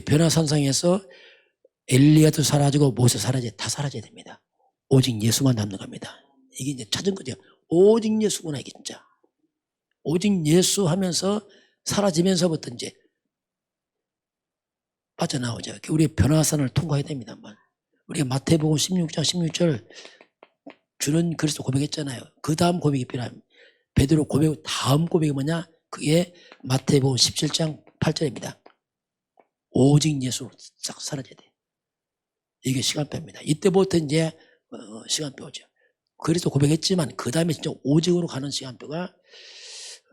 변화산상에서 엘리야도 사라지고 모세 다 사라져야 됩니다. 오직 예수만 남는 겁니다. 이게 이제 찾은 거죠. 오직 예수구나 이게 진짜. 오직 예수 하면서 사라지면서부터 이제 빠져나오죠. 우리 변화산을 통과해야 됩니다. 우리가 마태복음 16장 16절 주는 그리스도 고백했잖아요. 그 다음 고백이 필요합니다. 베드로 고백 다음 고백이 뭐냐? 그게 마태복음 17장 8절입니다. 오직 예수로 싹 사라져야 돼. 이게 시간표입니다. 이때부터 이제 시간표죠. 그리스도 고백했지만 그 다음에 진짜 오직으로 가는 시간표가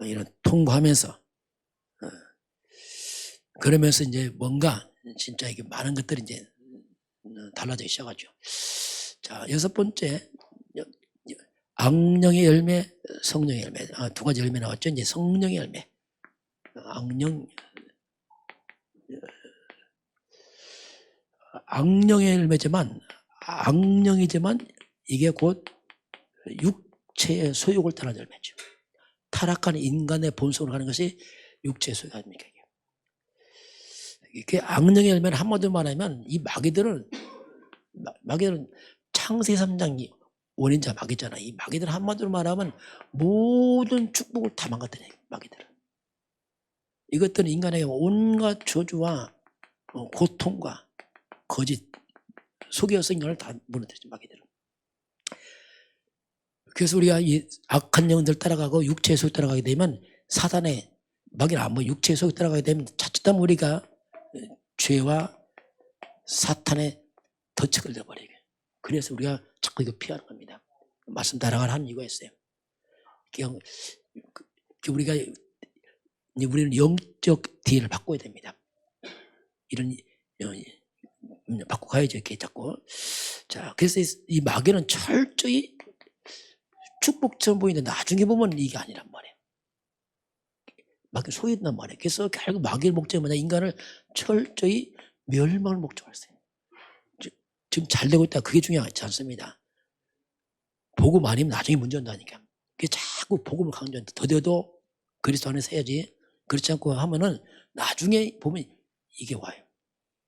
이런 통과하면서 그러면서 이제 뭔가 진짜 이게 많은 것들이 이제 달라지기 시작하죠. 자, 6번째 악령의 열매, 성령의 열매. 두 가지 열매 나왔죠. 이제 성령의 열매. 악령의 열매지만 악령이지만 이게 곧 육체의 소욕을 따르는 열매죠. 타락한 인간의 본성으로 가는 것이 육체의 소욕 아닙니까? 이게 악령의 열매는 한마디로 말하면 이 마귀들은 창세기 3장 원인자 마귀잖아. 이 마귀들은 한마디로 말하면 모든 축복을 다 망가뜨려요. 마귀들은. 이것들은 인간에게 온갖 저주와 고통과 거짓, 속여 성령을 다 무너뜨리죠. 마귀들은. 그래서 우리가 이 악한 영들 따라가고 육체의 속에 따라가게 되면 사단의 마귀는 안 보여. 육체의 속에 따라가게 되면 자칫하면 우리가 죄와 사탄의 덫에 걸려버리게. 그래서 우리가 자꾸 이거 피하는 겁니다. 말씀 따라가라 하는 이유가 있어요. 우리는 영적 뒤를 바꿔야 됩니다. 이런 바꿔 가야죠. 이렇게 자꾸. 자, 그래서 이 마귀는 철저히 축복처럼 보이는데 나중에 보면 이게 아니란 말이에요. 마귀 소유된단 말이에요. 그래서 결국 마귀의 목적이 뭐냐? 인간을 철저히 멸망을 목적으로 했어요. 지금 잘 되고 있다. 그게 중요하지 않습니다. 복음 아니면 나중에 문제 온다니까. 그게 자꾸 복음을 강조하는데 더뎌도 그리스도 안에서 해야지. 그렇지 않고 하면은 나중에 보면 이게 와요.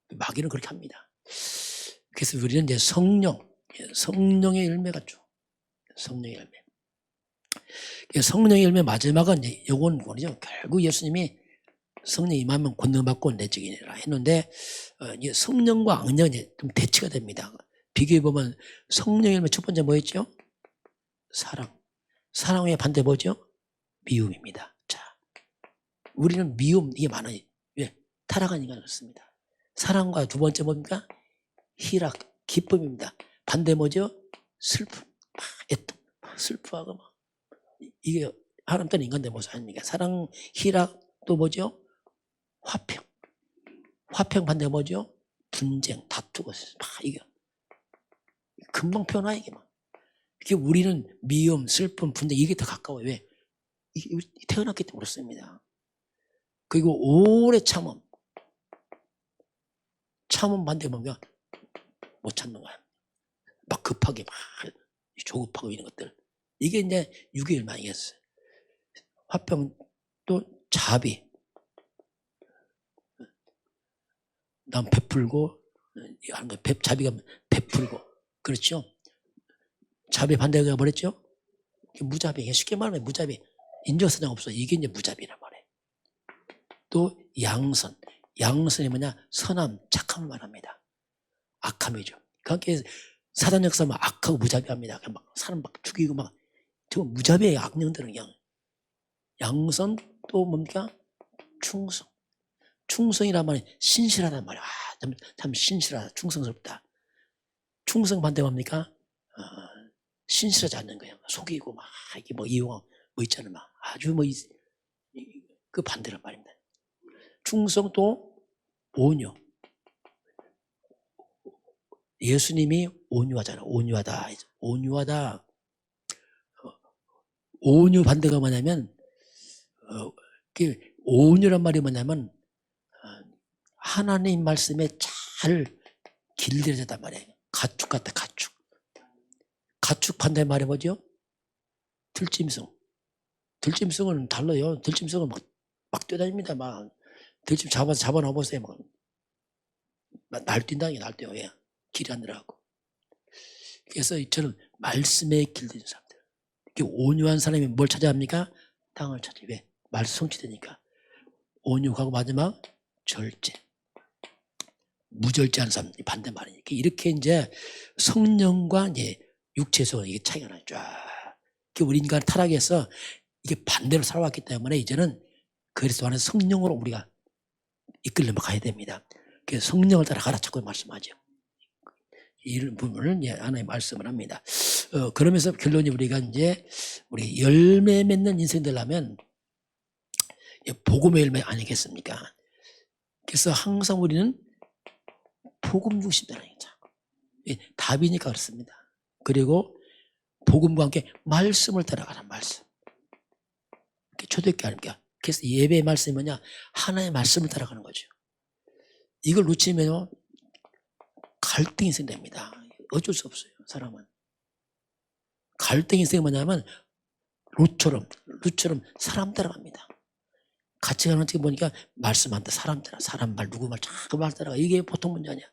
마귀는 그렇게 합니다. 그래서 우리는 이제 성령의 열매가 죠. 성령의 열매. 성령의 열매 마지막은 이제 영원권이죠. 결국 예수님이 성령 임하면 권능받고 내적이라 했는데 성령과 악령이 좀 대치가 됩니다. 비교해 보면 성령의 열매 첫 번째 뭐였죠? 사랑. 사랑의 반대 뭐죠? 미움입니다. 자, 우리는 미움 이게 많아요. 왜? 타락한 인간이 그렇습니다. 사랑과 두 번째 뭡니까? 희락, 기쁨입니다. 반대 뭐죠? 슬픔, 애통, 슬퍼하고 막 이게 하나님 따른 인간의 모습 아닙니까? 사랑, 희락 또 뭐죠? 화평. 화평 반대 뭐죠? 분쟁, 다투고 막 이게 금방 표현하 이게 막. 이게 우리는 미움, 슬픔, 분쟁 이게 더 가까워요. 왜? 이게 태어났기 때문에 그렇습니다. 그리고 오래 참음. 참음 반대 뭐냐? 못 참는 거야. 막 급하게 막 조급하고 이런 것들. 이게 이제 육의 열망이겠어요. 화평 또 자비. 난 베풀고 하는 거. 자비가 베풀고. 그렇죠? 자비 반대가 뭐랬죠? 무자비. 쉽게 말하면 무자비. 인정사정 없어. 이게 이제 무자비란 말이에요. 또 양선. 양선이 뭐냐? 선함, 착함을 말합니다. 악함이죠. 그러니까 사단 역사는 악하고 무자비합니다. 막 사람 막 죽이고 막 저 무자비의 악령들은 그냥 양선 또 뭡니까? 충성. 충성이란 말이 신실하단 말이야. 참 신실하다. 충성스럽다. 충성 반대 뭡니까? 신실하지 않는 거예요. 속이고 막 이게 뭐 이용하고 뭐 있잖아요. 막 아주 뭐 그 반대란 말입니다. 충성 또 온유. 예수님이 온유하잖아. 온유하다. 온유하다. 온유 반대가 뭐냐면 온유란 말이 뭐냐면 하나님 말씀에 잘 길들여졌단 말이에요. 가축 같다. 가축. 가축 반대 말이 뭐죠? 들짐승. 들짐승은 달라요. 들짐승은 막 뛰어다닙니다. 막 들짐 잡아놓으세요. 막 날뛴다는 게 날뛰어요. 왜? 길이 안 들어가고. 그래서 이처럼 말씀에 길들인 사람들. 이렇게 온유한 사람이 뭘 찾아야 합니까? 땅을 찾아야. 왜? 말씀 성취되니까. 온유하고 마지막 절제. 무절제한 사람 반대 말이니까. 이렇게 이제 성령과 이제 육체에서 이게 차이가 나죠. 우리 인간 타락해서 이게 반대로 살아왔기 때문에 이제는 그리스도 안에 성령으로 우리가 이끌려 가야 됩니다. 그래서 성령을 따라 가라 자꾸 말씀하죠. 이런 부분을 하나의 말씀을 합니다. 그러면서 결론이 우리가 이제 우리 열매 맺는 인생 되려면 복음의 열매 아니겠습니까? 그래서 항상 우리는 복음 중심이라는 거죠. 답이니까 그렇습니다. 그리고 복음과 함께 말씀을 따라가는 말씀. 초대교회 아닙니까? 그래서 예배의 말씀이 뭐냐? 하나의 말씀을 따라가는 거죠. 이걸 놓치면 갈등이 생깁니다. 어쩔 수 없어요. 사람은. 갈등이 생기면 뭐냐면 루처럼 사람 따라갑니다. 같이 가는 책 보니까 말씀한테 사람 따라, 사람 말, 누구 말 자꾸 말 따라가. 이게 보통 문제 아니야.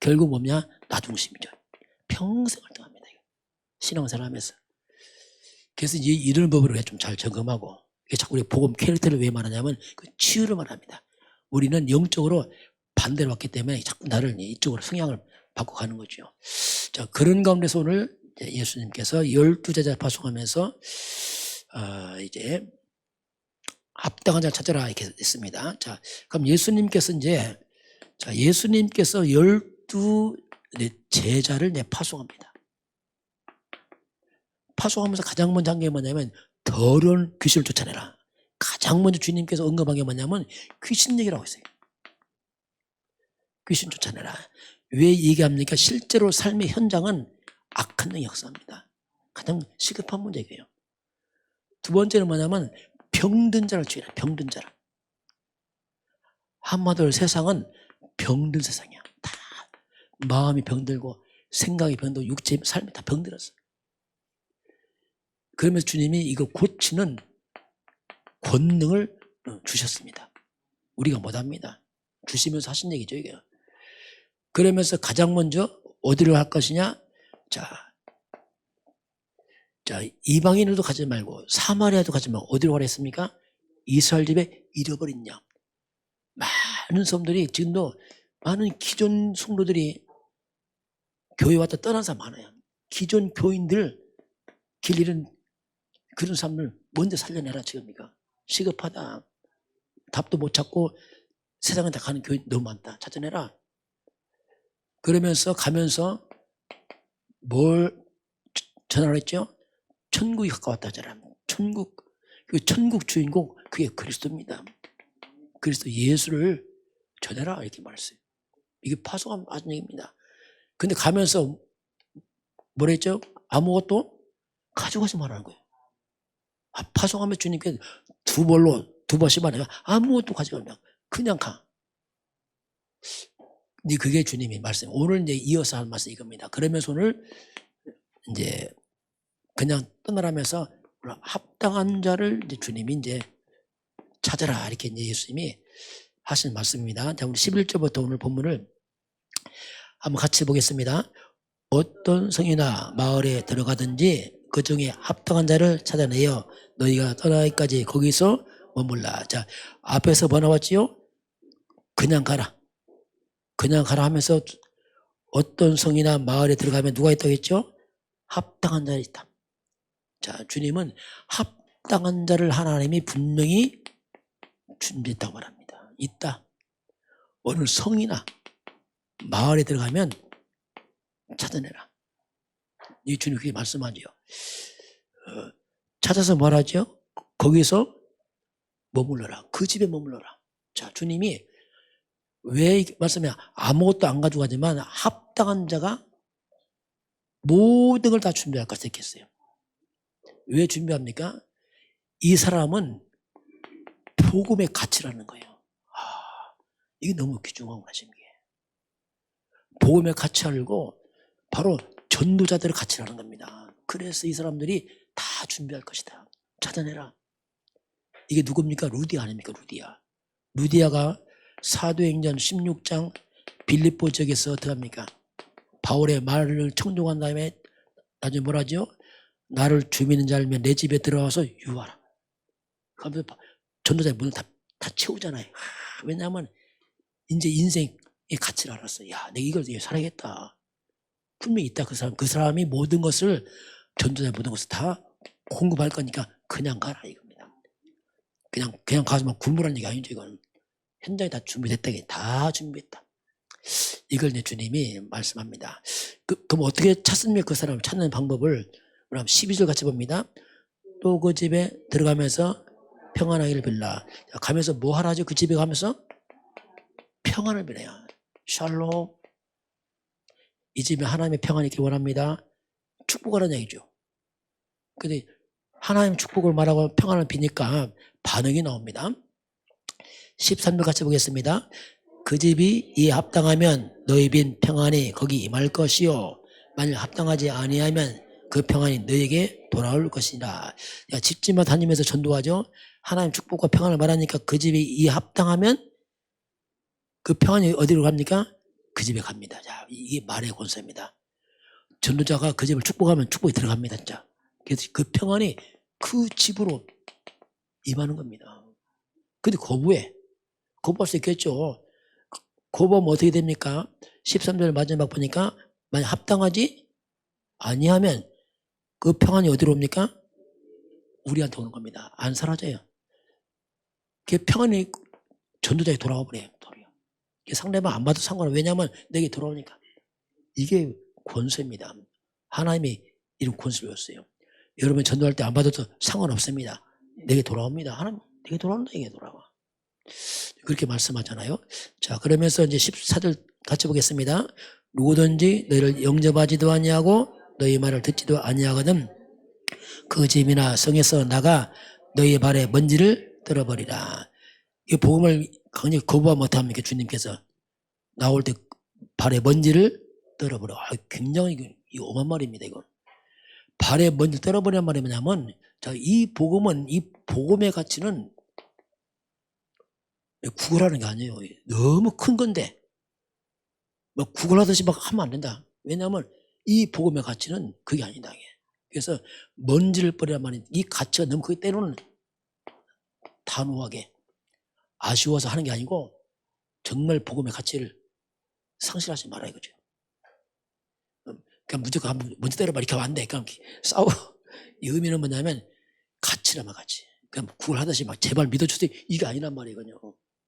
결국 뭐냐? 나 중심이죠. 평생 활동합니다. 신앙생활하면서. 그래서 이런 법으로 좀 잘 점검하고, 자꾸 우리 복음 캐릭터를 왜 말하냐면 그 치유를 말합니다. 우리는 영적으로 반대로 왔기 때문에 자꾸 나를 이쪽으로 성향을 바꿔가는 거죠. 자, 그런 가운데서 오늘 예수님께서 12제자 파송하면서 이제 합당한 자를 찾아라 이렇게 했습니다. 자, 그럼 예수님께서 12 제자를 파송합니다. 파송하면서 가장 먼저 한 게 뭐냐면 더러운 귀신을 쫓아내라. 가장 먼저 주님께서 언급한 게 뭐냐면 귀신 얘기라고 했어요. 귀신 쫓아내라. 왜 얘기합니까? 실제로 삶의 현장은 악한 영이 역사합니다. 가장 시급한 문제예요. 두 번째는 뭐냐면 병든 자를 죽이라. 병든 자를. 한마디로 세상은 병든 세상이야. 다 마음이 병들고 생각이 병들고 육체 삶이 다 병들었어. 그러면서 주님이 이거 고치는 권능을 주셨습니다. 우리가 못합니다. 주시면서 하신 얘기죠, 이게. 그러면서 가장 먼저 어디로 할 것이냐? 자, 이방인으로도 가지 말고 사마리아도 가지 말고 어디로 가라 했습니까? 이스라엘 집에 잃어버린 양. 많은 사람들이 지금도 많은 기존 성도들이 교회 왔다 떠난 사람 많아요. 기존 교인들 길 잃은 그런 사람을 먼저 살려내라 지금이가. 시급하다. 답도 못 찾고 세상에 다 가는 교인 너무 많다. 찾아내라. 그러면서 가면서 뭘 전화를 했죠? 천국이 가까웠다 하잖아. 천국. 그 천국 주인공 그게 그리스도입니다. 그리스도 예수를 전해라 이렇게 말했어요. 이게 파송한 얘기입니다. 근데 가면서 뭐라 했죠? 아무것도 가져가지 말라는 거예요. 파송하면 주님께 두 번씩 말해요. 아무것도 가져가면 그냥 가. 근데 그게 주님의 말씀. 오늘 이제 이어서 할 말씀 이겁니다. 그러면서 오늘 이제 그냥 떠나라면서 합당한 자를 이제 주님이 이제 찾아라 이렇게 이제 예수님이 하신 말씀입니다. 자, 우리 11절부터 오늘 본문을 한번 같이 보겠습니다. 어떤 성이나 마을에 들어가든지 그 중에 합당한 자를 찾아내어 너희가 떠나기까지 거기서 머물라. 자, 앞에서 뭐 나왔지요? 그냥 가라. 그냥 가라 하면서 어떤 성이나 마을에 들어가면 누가 있다고 했죠? 합당한 자가 있다. 자, 주님은 합당한 자를 하나님이 분명히 준비했다고 말합니다. 있다. 어느 성이나 마을에 들어가면 찾아내라. 이 주님 그렇게 말씀하죠. 찾아서 말하죠. 거기서 머물러라. 그 집에 머물러라. 자, 주님이 왜 말씀해 아무것도 안 가져가지만 합당한 자가 모든 걸 다 준비할 것을 했겠어요. 왜 준비합니까? 이 사람은 복음의 가치라는 거예요. 이게 너무 귀중하구나 싶은 게. 복음의 가치 알고 바로 전도자들의 가치라는 겁니다. 그래서 이 사람들이 다 준비할 것이다. 찾아내라. 이게 누굽니까? 루디아 아닙니까? 루디아가 사도행전 16장 빌립보 지역에서 어떻게 합니까? 바울의 말을 청종한 다음에 나중에 뭐라죠? 나를 주민인 줄 알면 내 집에 들어와서 유하라. 그러면서 전도자의 문을 다 채우잖아요. 왜냐하면 이제 인생의 가치를 알았어. 야, 내가 이걸 살아야겠다. 분명히 있다. 그 사람이 모든 것을 전도자의 모든 것을 다 공급할 거니까 그냥 가라 이겁니다. 그냥 가서 막 굶으라는 얘기 아니죠. 이건 현장에 다 준비됐다. 다 준비했다. 이걸 내 주님이 말씀합니다. 그럼 어떻게 찾습니까? 그 사람을 찾는 방법을 그럼 12절 같이 봅니다. 또 그 집에 들어가면서 평안하기를 빌라. 가면서 뭐 하라죠? 그 집에 가면서 평안을 빌어요. 샬롬. 이 집에 하나님의 평안이 있길 원합니다. 축복하라는 얘기죠. 근데 하나님 축복을 말하고 평안을 비니까 반응이 나옵니다. 13절 같이 보겠습니다. 그 집이 이에 합당하면 너희 빈 평안이 거기 임할 것이요 만일 합당하지 아니하면 그 평안이 너에게 돌아올 것이라. 집집마다 다니면서 전도하죠. 하나님 축복과 평안을 말하니까 그 집이 이에 합당하면 그 평안이 어디로 갑니까? 그 집에 갑니다. 자, 이게 말의 권세입니다. 전도자가 그 집을 축복하면 축복이 들어갑니다. 진짜. 그래서 그 평안이 그 집으로 임하는 겁니다. 근데 거부할 수 있겠죠. 거부하면 어떻게 됩니까? 13절 마지막 보니까 만약 합당하지 아니하면 그 평안이 어디로 옵니까? 우리한테 오는 겁니다. 안 사라져요. 그 평안이 전도자에 돌아와 버려요. 상대방 안 봐도 상관없어요. 왜냐하면 내게 돌아오니까. 이게 권세입니다. 하나님이 이런 권세를 줬어요. 여러분 전도할 때 안 받아도 상관없습니다. 내게 돌아옵니다. 하나님 내게 돌아온다. 내게 돌아와. 그렇게 말씀하잖아요. 자, 그러면서 이제 14절 같이 보겠습니다. 누구든지 너희를 영접하지도 아니하고 너희 말을 듣지도 아니하거든 그 집이나 성에서 나가 너희 발에 먼지를 떨어버리라. 이 복음을 강력히 거부하면 못합니까? 주님께서 나올 때 발에 먼지를 떨어버려. 굉장히 오만 말입니다. 이건 발에 먼지를 떨어버리란 말이 뭐냐면 이 복음은 이 복음의 가치는 구걸하는 게 아니에요. 너무 큰 건데 막 구걸하듯이 막 하면 안 된다. 왜냐하면 이 복음의 가치는 그게 아니다. 그래서 먼지를 버리란 말이 이 가치가 너무 크기 때로는 단호하게 아쉬워서 하는 게 아니고 정말 복음의 가치를 상실하지 말아야 이거죠. 그러니까 무조건 먼지 때려봐 이렇게 하면 안 돼. 그러니까 싸워. 이 의미는 뭐냐면 가치라면 가치. 그러니까 구걸하듯이 막 제발 믿어주세요. 이게 아니란 말이거든요.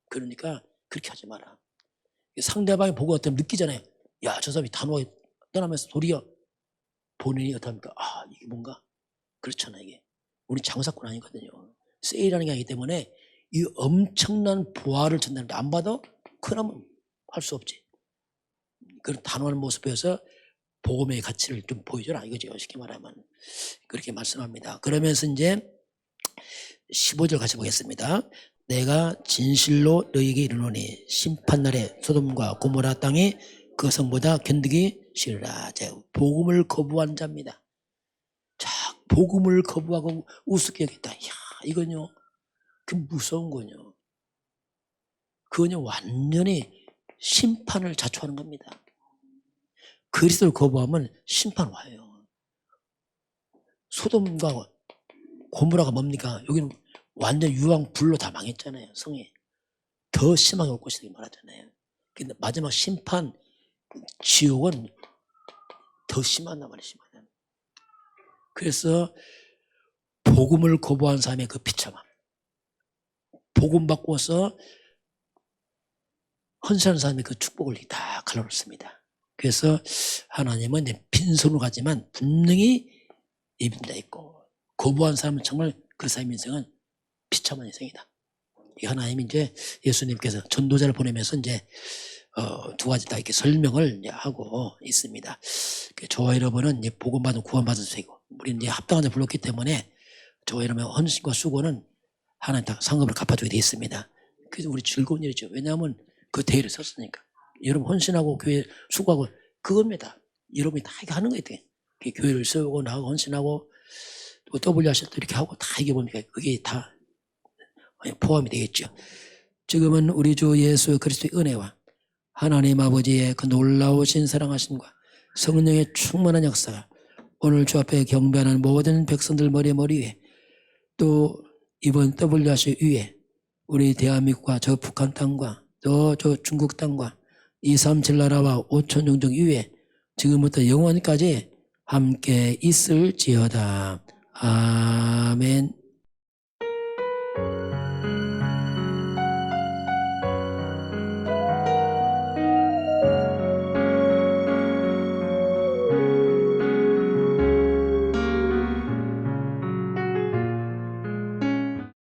그러니까 그렇게 하지 마라. 상대방이 보고 어떤 느끼잖아요. 야, 저 사람이 단호하게 떠나면서 도리어 본인이 어떻습니까? 이게 뭔가 그렇잖아 이게. 우리 장사꾼 아니거든요. 세일하는 게 아니기 때문에 이 엄청난 부활을 전달하는데 안 받아? 그러면 할 수 없지. 그런 단호한 모습 보여서 복음의 가치를 좀 보여줘라 이거죠. 쉽게 말하면 그렇게 말씀합니다. 그러면서 이제 15절 같이 보겠습니다. 내가 진실로 너희에게 이르노니 심판날에 소돔과 고모라 땅이 그 성보다 견디기 싫으라. 복음을 거부한 자입니다. 자, 복음을 거부하고 우습게 여겼다. 이야, 이건요, 그 무서운 거요. 그건요, 완전히 심판을 자초하는 겁니다. 그리스도를 거부하면 심판 와요. 소돔과 고모라가 뭡니까? 여기는 완전 유황 불로 다 망했잖아요. 성이 더 심하게 올 것이라고 말하잖아요. 근데 마지막 심판 지옥은 더 심하단 말이에요. 심하단. 그래서 복음을 거부한 사람의 그 비참함, 복음 바꿔서 헌신하는 사람이 그 축복을 다 갈라놓습니다. 그래서 하나님은 빈손으로 가지만 분명히 입임자 있고, 거부한 사람은 정말 그 사람의 인생은 비참한 인생이다. 이 하나님이 이제 예수님께서 전도자를 보내면서 이제 두 가지 다 이렇게 설명을 이제 하고 있습니다. 저와 여러분은 이제 복음받은 구원받은 세고, 우리는 이제 합당한 자 불렀기 때문에 저와 여러분의 헌신과 수고는 하나님 다 상급을 갚아주게 되어 있습니다. 그래서 우리 즐거운 일이죠. 왜냐하면 그 대회를 섰으니까. 여러분 헌신하고 교회 수고하고 그겁니다. 여러분이 다 이거 하는 거예요. 교회를 세우고 나하고 헌신하고 또 WRC 도 이렇게 하고 다 이게 뭡니까? 그게 다 포함이 되겠죠. 지금은 우리 주 예수 그리스도의 은혜와 하나님 아버지의 그 놀라우신 사랑하심과 성령의 충만한 역사가 오늘 주 앞에 경배하는 모든 백성들 머리 위에, 또 이번 WRC 위에 우리 대한민국과 저 북한 땅과 또 저 중국 땅과 237 나라와 5천 종족 위에 지금부터 영원까지 함께 있을지어다. 아멘.